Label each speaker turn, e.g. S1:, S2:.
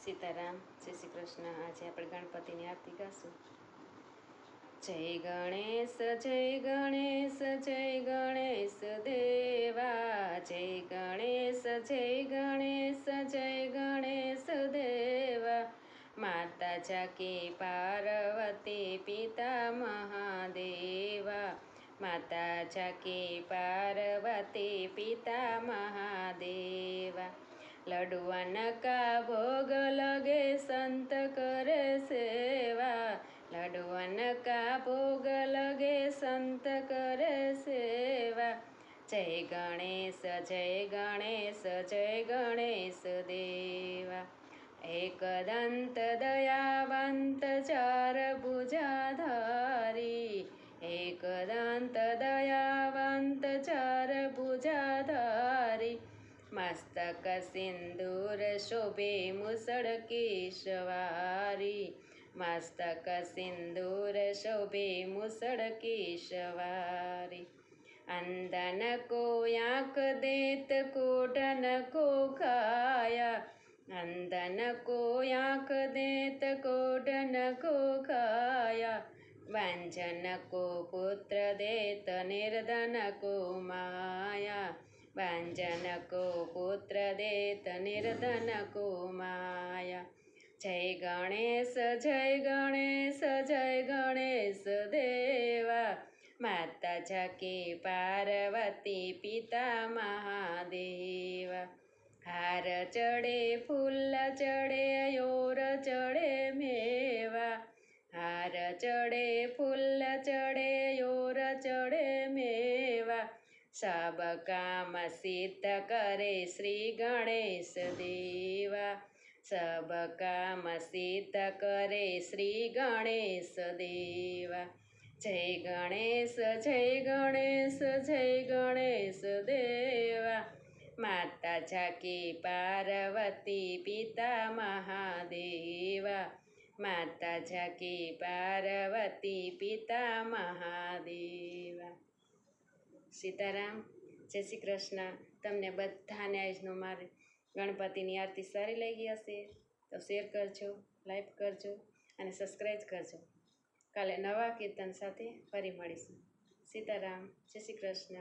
S1: સીતારામ, જય શ્રી કૃષ્ણ। આજે આપણે ગણપતિની આરતી ગાશું। જય ગણેશ જય ગણેશ જય ગણેશ દેવા, જય ગણેશ જય ગણેશ જય ગણેશ દેવા। માતા જાકી પાર્વતી પિતા મહાદેવા, માતા જાકી પાર્વતી પિતા મહાદેવા। लडुआन का भोग लगे संत करे सेवा, लडुआन का भोग लगे संत करे सेवा। जय गणेश जय गणेश जय गणेश देवा। एक दंत दयावंत चार भुजाधारी, एक दंत दयावंत चार भुजाधारी। मस्तक सिंदूर शोभे मुसड़ की सवारी, मस्तक सिंदूर शोभे मुसड़ की सवारी। अंधन को आँख देत कोढ़न को खाया, अंधन को आँख देत कोढ़न को खाया। वंजन को पुत्र देत निर्धन को माया, वंजन को पुत्र देत निर्धन को माया। जय गणेश जय गणेश जय गणेश देवा। माता जाकी पार्वती पिता महादेवा। हार चढ़े फूल चढ़े और चढ़े मेवा, हार चढ़े फूल चढ़े और चढ़े मेवा। सब काम सिद्ध करे श्री गणेश देवा, सब काम सिद्ध करे श्री गणेश देवा। जय गणेश जय गणेश जय गणेश देवा। माता जाकी पार्वती पिता महादेवा, माता जाकी पार्वती पिता महादेवा। સીતારામ, જય શ્રી કૃષ્ણ। તમને બધાને આજનો મારી ગણપતિની આરતી સારી લાગી હશે તો શેર કરજો, લાઈક કરજો અને સબસ્ક્રાઈબ કરજો। કાલે નવા કીર્તન સાથે ફરી મળીશું। સીતારામ, જય શ્રી કૃષ્ણ।